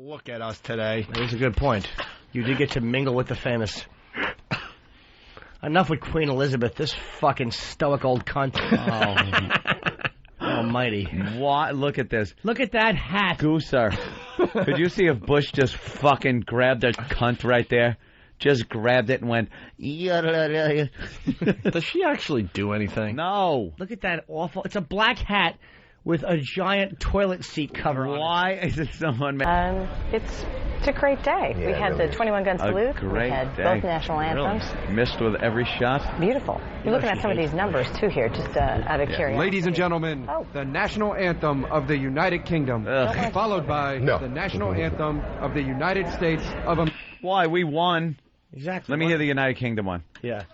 look at us today. That's a good point. You did get to mingle with the famous. Enough with Queen Elizabeth, this fucking stoic old cunt. Oh, almighty. What? Look at this. Look at that hat. Gooser. Could you see if Bush just fucking grabbed a cunt right there? Just grabbed it and went... Does she actually do anything? No. Look at that awful... It's a black hat with a giant toilet seat cover on it. Why is it someone... It's a great day. Yeah, we had really. the 21-gun salute. Great we had day. both national anthems. Really? Missed with every shot. Beautiful. You're looking at some of these numbers, too, here, just out of curiosity. Ladies and gentlemen, the national anthem of the United Kingdom, followed by the national anthem of the United States of America. Why? We won. Exactly. Let me hear the United Kingdom one. Yeah.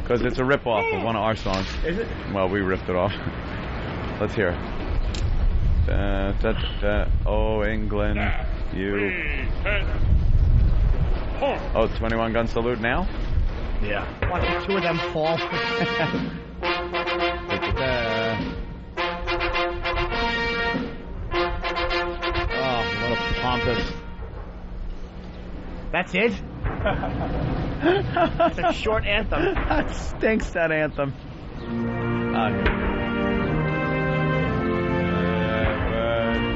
Because it's a rip-off of one of our songs. Is it? Well, we ripped it off. Let's hear it. Da, da, da, oh, England, you... Oh, 21-gun salute now? Yeah. Watch the two of them fall. Oh, what a pompous... That's it? It's a short anthem. That stinks, that anthem.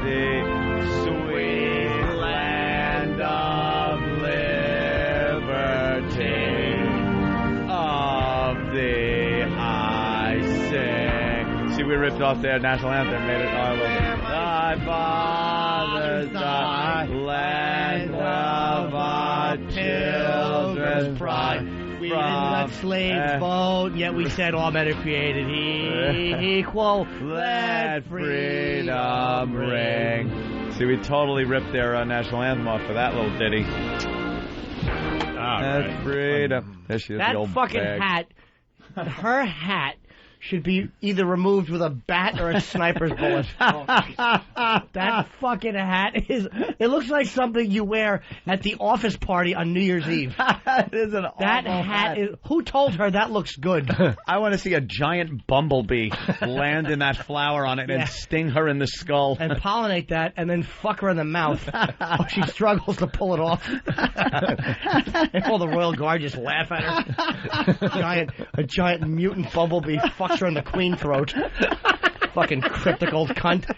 The sweet land of liberty, of the I sing. See, we ripped off their national anthem, made it our little. Thy fathers, thy land of our children's pride. We didn't let slaves vote, yet we said all men are created equal. Let freedom ring. See, we totally ripped their national anthem off for that little ditty. Let freedom. There she is, that the old fucking bag. hat, her hat should be either removed with a bat or a sniper's bullet. That fucking hat is... It looks like something you wear at the office party on New Year's Eve. That is an awful That hat is... Who told her that looks good? I want to see a giant bumblebee land in that flower on it and sting her in the skull. And pollinate that and then fuck her in the mouth. Oh, she struggles to pull it off. And all the Royal Guard just laugh at her. A giant mutant bumblebee fucks her in the queen throat. Fucking cryptic old cunt.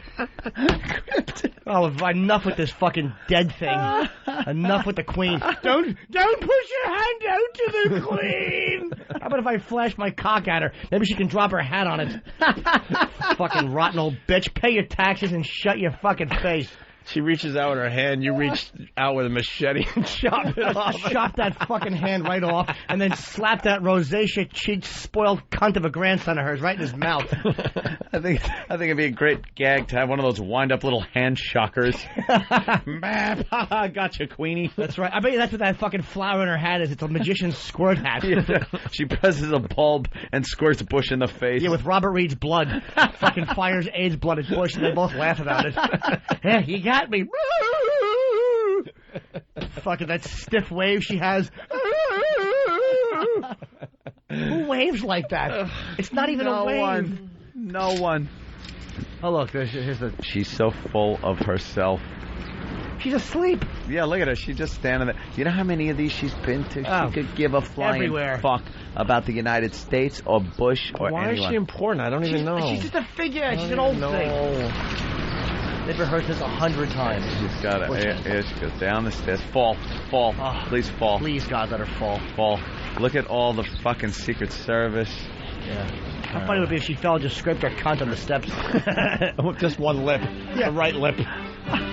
Oh, enough with this fucking dead thing. Enough with the queen. Don't push your hand out to the queen. How about if I flash my cock at her? Maybe she can drop her hat on it. Fucking rotten old bitch. Pay your taxes and shut your fucking face. She reaches out with her hand, you reach out with a machete and chop it off. Chop that fucking hand right off, and then slap that rosacea-cheeked, spoiled cunt of a grandson of hers right in his mouth. I think it'd be a great gag to have one of those wind-up little hand shockers. Gotcha, Queenie. That's right. I bet you that's what that fucking flower in her hat is. It's a magician's squirt hat. Yeah. She presses a bulb and squirts Bush in the face. Yeah, with Robert Reed's blood. Fucking fires AIDS blood at Bush, and they both laugh about it. Yeah, you got me. Fucking that stiff wave she has. Who waves like that? It's not even a wave. No one. Oh, look, here's the... She's so full of herself. She's asleep. Yeah, look at her. She's just standing there. You know how many of these she's been to? Oh, she could give a flying everywhere. fuck about the United States or Bush or Why anyone. is she important? I don't even know. She's just a figure. She's an old thing. They've rehearsed this 100 times. She's got it. Here she goes down the stairs. Fall. Oh, Please fall. Please, God, let her fall. Fall. Look at all the fucking Secret Service. Yeah. How funny would it be if she fell and just scraped her cunt on the steps? With just one lip. Yeah. The right lip.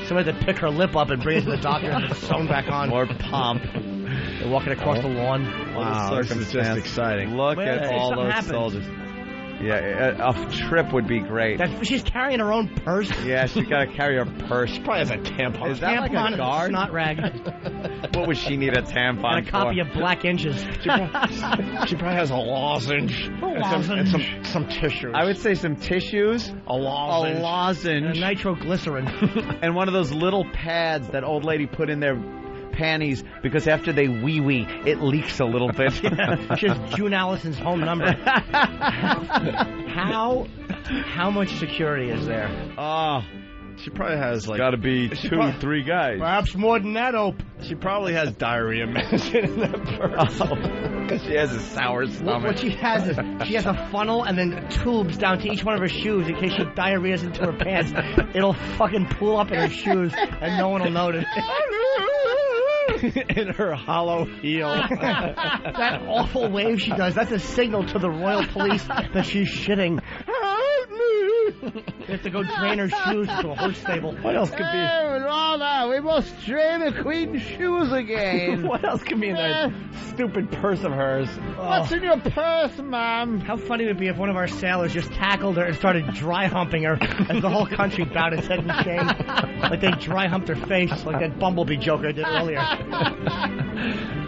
Somebody had to pick her lip up and bring it to the doctor and it's sewn back on. More pomp. They're walking across the lawn. Wow, this is just exciting. Look Well, at hey, all something those happened. soldiers. Yeah, a trip would be great. She's carrying her own purse. Yeah, she's got to carry her purse. She probably has a tampon. Is that like a Tampon, guard? snot rag, What would she need a tampon and a copy for? of Black Inches. She probably has a lozenge. And some tissues. I would say some tissues, a lozenge. a lozenge, And nitroglycerin. and one of those little pads that old lady put in their panties because after they wee-wee, it leaks a little bit. She has June Allison's home number. How much security is there? Oh, She probably has like... Got to be 2, 3 guys. Perhaps more than that, Ope. She probably has diarrhea medicine in that purse. Because she has a sour stomach. What she has is she has a funnel and then tubes down to each one of her shoes in case she diarrheas into her pants. It'll fucking pool up in her shoes and no one will notice. In her hollow heel. That awful wave she does, that's a signal to the royal police that she's shitting. They have to go drain her shoes to a horse stable. What else could be? Rana, we must drain the queen's shoes again. What else could be in that stupid purse of hers? What's in your purse, ma'am? How funny would it be if one of our sailors just tackled her and started dry humping her as the whole country bowed its head in shame? Like they dry humped her face, like that Bumblebee joke I did earlier.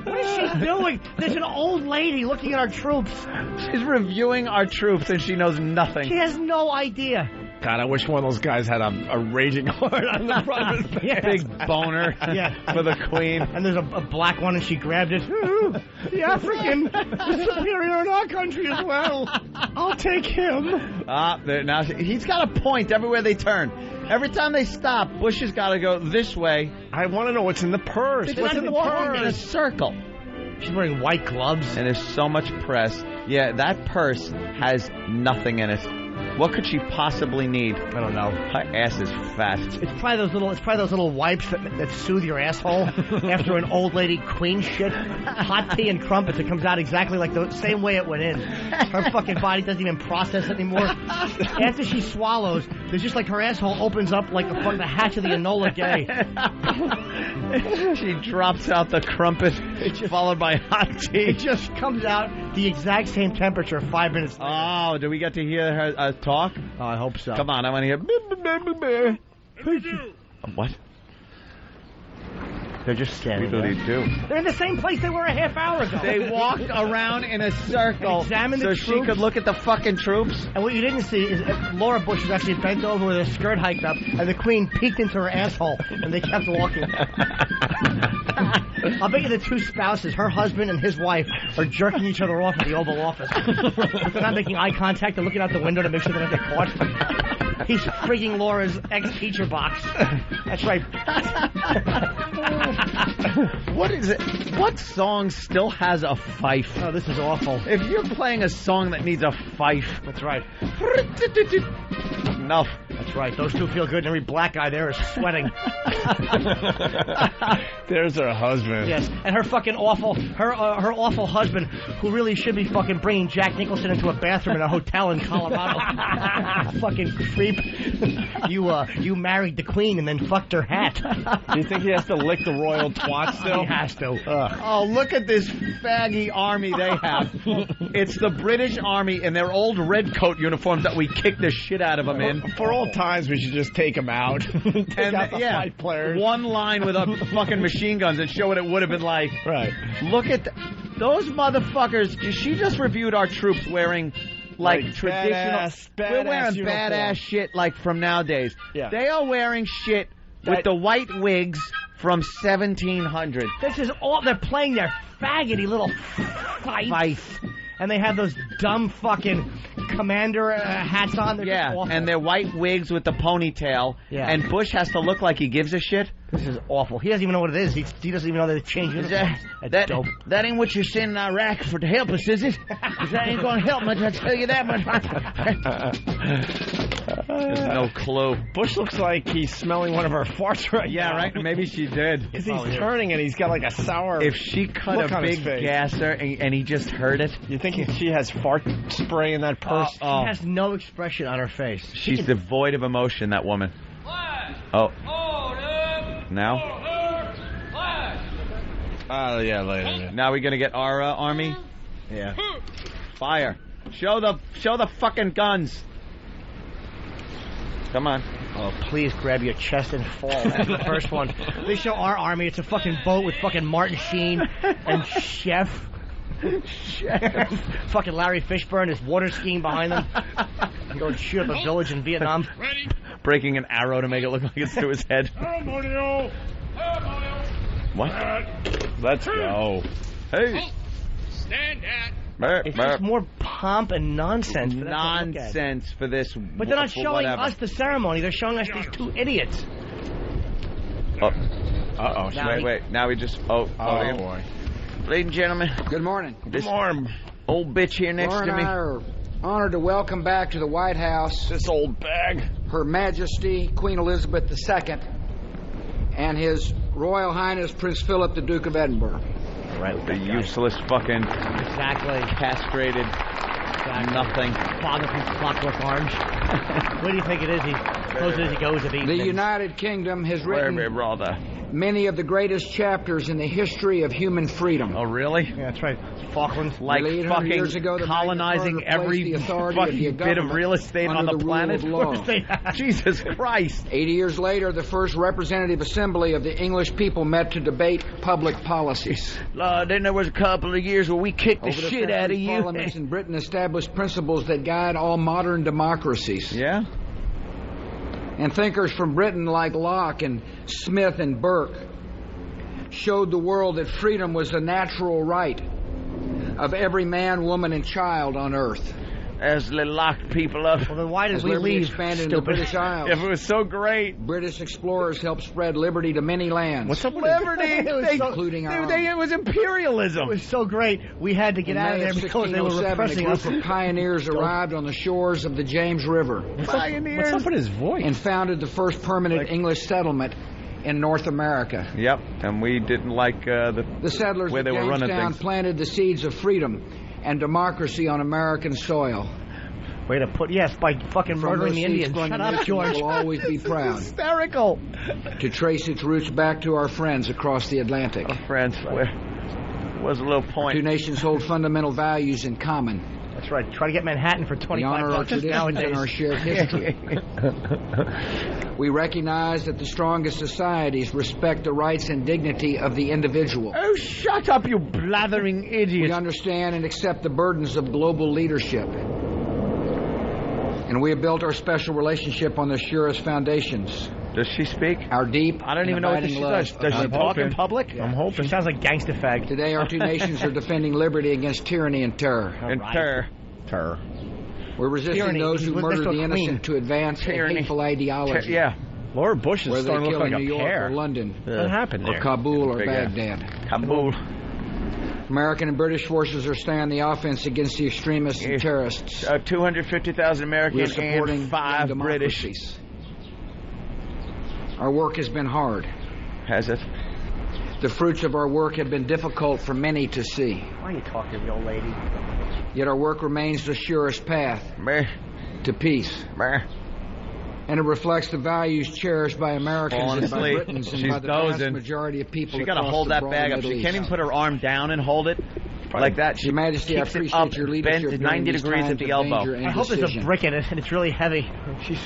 What is she doing? There's an old lady looking at our troops. She's reviewing our troops and she knows nothing. She has no idea. God, I wish one of those guys had a raging heart on the front of his pants. Big boner for the queen. And there's a black one and she grabbed it. Ooh, the African is superior in our country as well. I'll take him. Now he's got a point everywhere they turn. Every time they stop, Bush has got to go this way. I want to know what's in the purse. What's in the purse? In a circle. She's wearing white gloves. And there's so much press. Yeah, that purse has nothing in it. What could she possibly need? I don't know. Her ass is fat. It's probably those little wipes that soothe your asshole after an old lady queen shit. Hot tea and crumpets. It comes out exactly like the same way it went in. Her fucking body doesn't even process it anymore. After she swallows, there's just like her asshole opens up like the hatch of the Enola Gay. She drops out the crumpet, followed by hot tea. It just comes out the exact same temperature 5 minutes later. Oh, do we get to hear her talk? Oh, I hope so. Come on, I want to hear. What? They're just standing there. Wiggly-doo. They're in the same place they were a half hour ago. They walked around in a circle examined the so troops. she could look at the fucking troops. And what you didn't see is Laura Bush was actually bent over with her skirt hiked up, and the queen peeked into her asshole, and they kept walking. I'll bet you the two spouses, her husband and his wife, are jerking each other off at the Oval Office. They're not making eye contact. They're looking out the window to make sure they don't get caught. He's frigging Laura's ex-teacher box. That's right. What is it? What song still has a fife? Oh, this is awful. If you're playing a song that needs a fife, that's right. Enough. That's right. Those two feel good, and every black guy there is sweating. There's her husband. Yes, and her fucking awful, her awful husband, who really should be fucking bringing Jack Nicholson into a bathroom in a hotel in Colorado. Fucking creep. You married the queen and then fucked her hat. Do you think he has to lick the royal twat still? He has to. Oh, look at this faggy army they have. It's the British Army in their old red coat uniforms that we kicked the shit out of them in. For old times, we should just take them out. Take out the fight players. One line with a fucking machine guns and show what it would have been like. Right. Look at those motherfuckers. She just reviewed our troops wearing like traditional. We're wearing uniform. Badass shit like from nowadays. Yeah. They are wearing shit with the white wigs from 1700. This is all they're playing their faggoty little fife. And they have those dumb fucking commander hats on. They're just awful. And their white wigs with the ponytail. Yeah. And Bush has to look like he gives a shit. This is awful. He doesn't even know what it is. He doesn't even know that it's changed. That ain't what you're sending Iraq for to help us, is it? Because that ain't going to help much, I tell you that much. There's no clue. Bush looks like he's smelling one of her farts right now. Yeah, right? Maybe she did. Because he's turning and he's got like a sour If she cut look a on his big face. gasser and he just heard it. You think she has fart spray in that purse? She has no expression on her face. She's devoid of emotion, that woman. Oh. Now? Oh, yeah, later. Now we're going to get our army? Yeah. Fire. Show the fucking guns. Come on. Oh, please grab your chest and fall. That's the first one. They show our army. It's a fucking boat with fucking Martin Sheen and Chef. Fucking Larry Fishburne is water skiing behind them. And going to shoot up a village in Vietnam. Ready? Breaking an arrow to make it look like it's to his head. What? Let's go. Hey. Stand at It's just more pomp and nonsense. Nonsense for this. But they're not showing us the ceremony. They're showing us these two idiots. Uh-oh. Wait. Now we just... Oh, boy. Ladies and gentlemen. Good morning. Good morning. Old bitch here next to me. Laura and I are honored to welcome back to the White House this old bag, Her Majesty Queen Elizabeth II and His Royal Highness Prince Philip, the Duke of Edinburgh. Right, the useless fucking... Exactly. Castrated. Nothing. Father from Clockwork Orange. What do you think it is? He goes as he goes. The United Kingdom has written many of the greatest chapters in the history of human freedom. Oh, really? Yeah, that's right. Falklands. Like fucking years ago, colonizing every fucking bit of real estate on the planet. Jesus Christ. 80 years later, the first representative assembly of the English people met to debate public policies. Then there was a couple of years where we kicked the shit out of you. Parliaments in Britain established principles that guide all modern democracies. Yeah? And thinkers from Britain like Locke and Smith and Burke showed the world that freedom was the natural right of every man, woman, and child on earth. As they locked people up. Well, then why did we leave? Expanded in the British Isles. If it was so great. British explorers helped spread liberty to many lands. What's up with liberty? Including our own. It was imperialism. It was so great. We had to get out of there because they were repressing us. A group of pioneers arrived on the shores of the James River. Pioneers? What's up with his voice? And founded the first permanent English settlement in North America. Yep, and we didn't like the settlers way they were running things. Planted the seeds of freedom and democracy on American soil. Way to put, yes, by fucking murdering the Indians. Shut up, George. Will always be proud. Hysterical. To trace its roots back to our friends across the Atlantic. Our friends, where was a little point. Our two nations hold fundamental values in common. That's right. Try to get Manhattan for 25 bucks nowadays. And our shared history. We recognize that the strongest societies respect the rights and dignity of the individual. Oh, shut up, you blathering idiot. We understand and accept the burdens of global leadership. And we have built our special relationship on the surest foundations. Does she speak? Our deep, I don't even know what she does. Does she talk in public? I'm hoping. She sounds like gangsta fag. Today, our two nations are defending liberty against tyranny and terror. Terror. We're resisting those who murder the innocent to advance a hateful ideology. Yeah. Laura Bush is starting to look like a New York pear. or London. What happened there? Or Kabul or Baghdad. Kabul. American and British forces are staying on the offense against the extremists and terrorists. 250,000 Americans and 5 British. Our work has been hard. Has it? The fruits of our work have been difficult for many to see. Why are you talking to the old lady? Yet our work remains the surest path to peace. And it reflects the values cherished by Americans and by Britons and by the vast majority of people. She got to hold that bag up. She can't even put her arm down and hold it like that. Your Majesty, I appreciate your leadership. Bent 90 degrees at the elbow. I hope there's a brick in it and it's really heavy.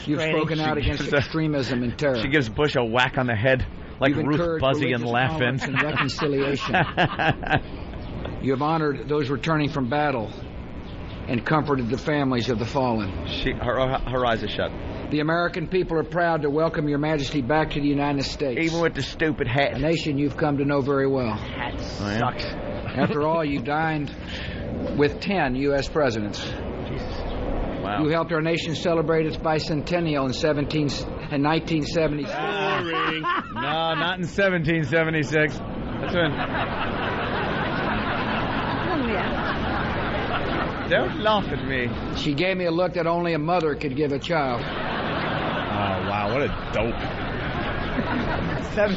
You've spoken out against extremism and terror. She gives Bush a whack on the head like Ruth Buzzy and Laughing. And reconciliation. You have honored those returning from battle and comforted the families of the fallen. Her eyes are shut. The American people are proud to welcome Your Majesty back to the United States. Even with the stupid hat. A nation you've come to know very well. Hat sucks. After all, you dined with 10 U.S. presidents. Jesus. Wow. You helped our nation celebrate its bicentennial in 1976. Boring. No, not in 1776. That's when... Don't laugh at me. She gave me a look that only a mother could give a child. Oh, wow, what a dope.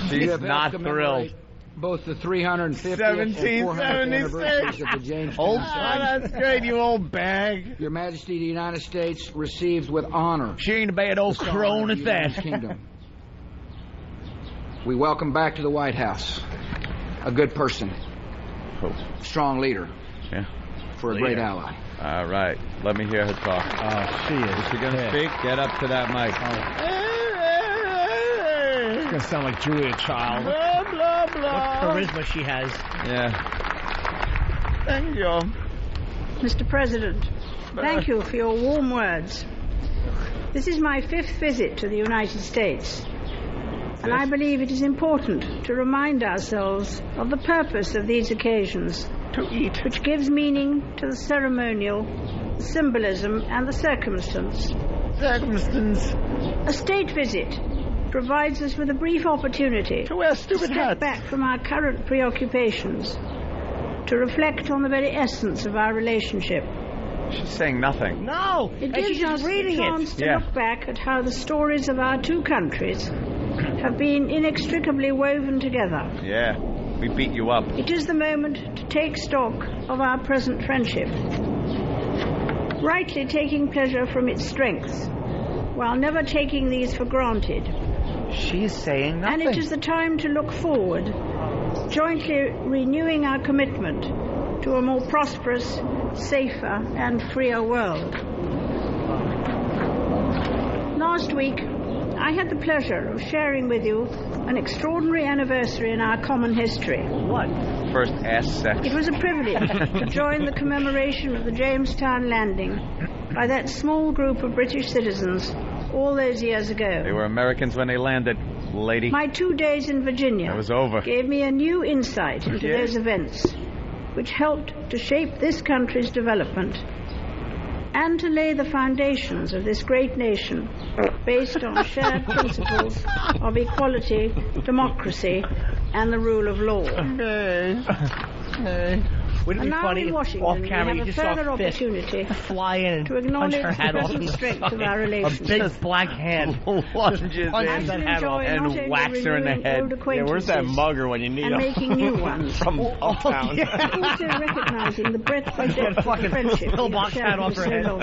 She's not thrilled. Both the 350th and 400th anniversaries of the James. That's great, you old bag. Your Majesty, the United States receives with honor. She ain't a bad old crone at that. Kingdom. We welcome back to the White House a good person, strong leader. Yeah. For a great ally. All right. Let me hear her talk. Oh, she is. Is she going to speak? Get up to that mic. It's going to sound like Julia Child. Blah, blah, blah. What charisma she has. Yeah. Thank you. Mr. President, thank you for your warm words. This is my 5th visit to the United States. And I believe it is important to remind ourselves of the purpose of these occasions To eat. Which gives meaning to the ceremonial, the symbolism, and the circumstance. A state visit provides us with a brief opportunity to wear stupid step hats. back from our current preoccupations, to reflect on the very essence of our relationship. She's saying nothing. No, it gives us a chance to look back at how the stories of our two countries have been inextricably woven together. Yeah, we beat you up. It is the moment to take stock of our present friendship, rightly taking pleasure from its strengths, while never taking these for granted. She's saying nothing. And it is the time to look forward, jointly renewing our commitment to a more prosperous, safer, and freer world. Last week, I had the pleasure of sharing with you an extraordinary anniversary in our common history. What? First ass sex. It was a privilege to join the commemoration of the Jamestown landing by that small group of British citizens all those years ago. They were Americans when they landed, lady. My 2 days in Virginia It was over. gave me a new insight into those events, which helped to shape this country's development and to lay the foundations of this great nation based on shared principles of equality, democracy, and the rule of law. Wouldn't it be funny if off camera you just saw a fist fly in and to acknowledge punch her head off the strength of our a relationship. big black hand Lunges in punches that head off and whacks her in the head. Yeah, where's that mugger when you need and him? making new ones. From Uptown. Also recognizing the breadth and depth of the friendship we have shared for so long.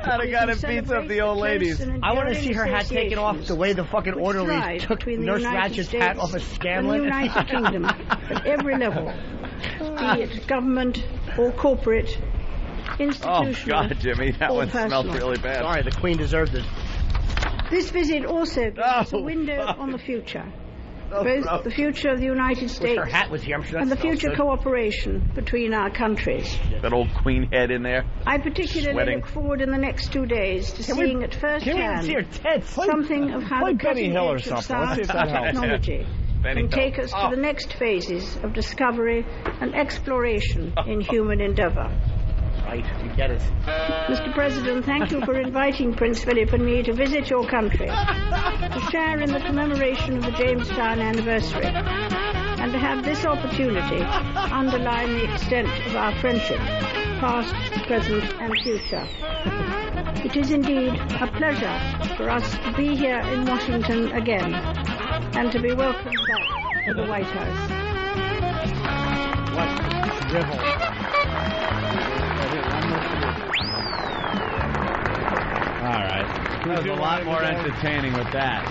The guy that beats up the old ladies. I want to see her hat taken off the way the fucking orderlies took Nurse Ratchet's hat off of Scanlon. And the United Kingdom at every level, be it government or corporate, institutional. Oh, God, Jimmy, that one personal. smelled really bad. Sorry, the Queen deserved it. This visit also gives us a window on the future. Both the future of the United States her hat was here. I'm sure and the future cooperation between our countries. That old queen head in there. I particularly look forward in the next 2 days to seeing at first hand something of how the cutting edge of science and technology can take us to the next phases of discovery and exploration in human endeavor. Right, you get it. Mr. President, thank you for inviting Prince Philip and me to visit your country, to share in the commemoration of the Jamestown anniversary, and to have this opportunity underline the extent of our friendship, past, present, and future. It is indeed a pleasure for us to be here in Washington again, and to be welcomed back to the White House. What drivel. All right. That was a lot more entertaining with that.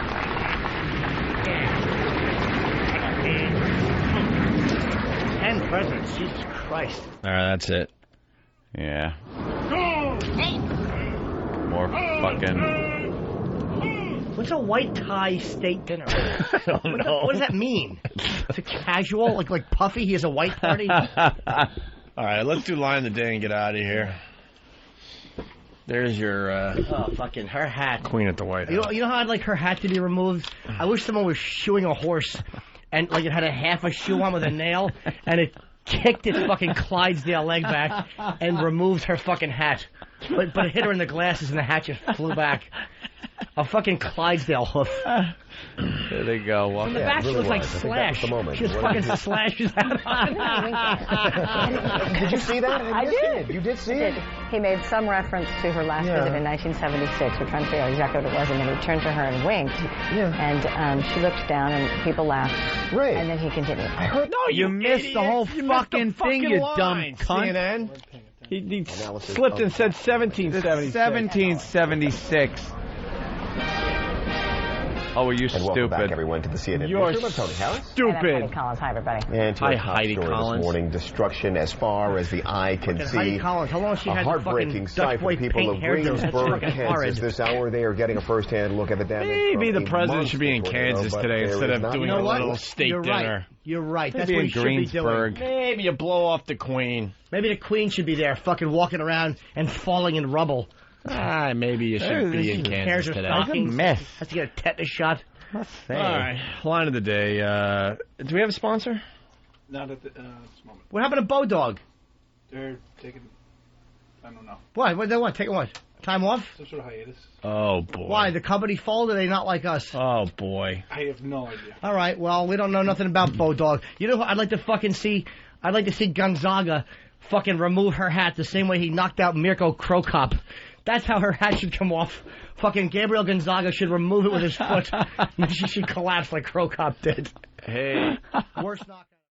And presidents, Jesus Christ. All right, that's it. Yeah. More fucking... What's a white tie state dinner? I don't know. What does that mean? Is it casual? Like Puffy, he has a white party? All right, let's do line of the day and get out of here. There's your fucking her hat. Queen at the White House. You know how I'd like her hat to be removed? I wish someone was shoeing a horse and like it had a half a shoe on with a nail and it kicked its fucking Clydesdale leg back and removed her fucking hat. But it hit her in the glasses and the hat just flew back. A fucking Clydesdale hoof. There they go. From the back, she looks like Slash. She just fucking slashes out. Did you see that? I did. You did see it? He made some reference to her last visit in 1976. We're trying to figure out exactly what it was, and then he turned to her and winked. Yeah. And she looked down, and people laughed. Right. And then he continued. I heard. No, you missed the whole fucking thing, you dumb cunt. CNN. He Slipped and said 1776. 1776. Oh, were you And welcome back, stupid? everyone, to the CNN. You're Tony Harris. Heidi Stupid. Collins. Hi, everybody. And to Hi, our top Heidi story Collins. this morning, destruction as far as the eye can see. Heidi Collins, how long has she A had heartbreaking the sight for the people of Greensburg, Kansas. This hour, they are getting a first-hand look at the damage. Maybe from the a president should be in monster tornado, Kansas but today there instead is of not doing much. a little state You're dinner. right. You're right. That's Maybe what in he should be doing. Greensburg. Maybe you blow off the Queen. Maybe the Queen should be there, fucking walking around and falling in rubble. Maybe you should be in Tears Kansas her today. stockings. mess. Has to get a tetanus shot. All right, line of the day. Do we have a sponsor? Not at this moment. What happened to Bodog? They're taking, I don't know. What? They want? Taking what? Time off? Some sort of hiatus. Oh, boy. Why? The company folded? They not like us? Oh, boy. I have no idea. All right, well, we don't know nothing about Bodog. You know who I'd like to fucking see? I'd like to see Gonzaga fucking remove her hat the same way he knocked out Mirko Krokop. That's how her hat should come off. Fucking Gabriel Gonzaga should remove it with his foot. And she should collapse like Krokop did. Hey. Worst knockout.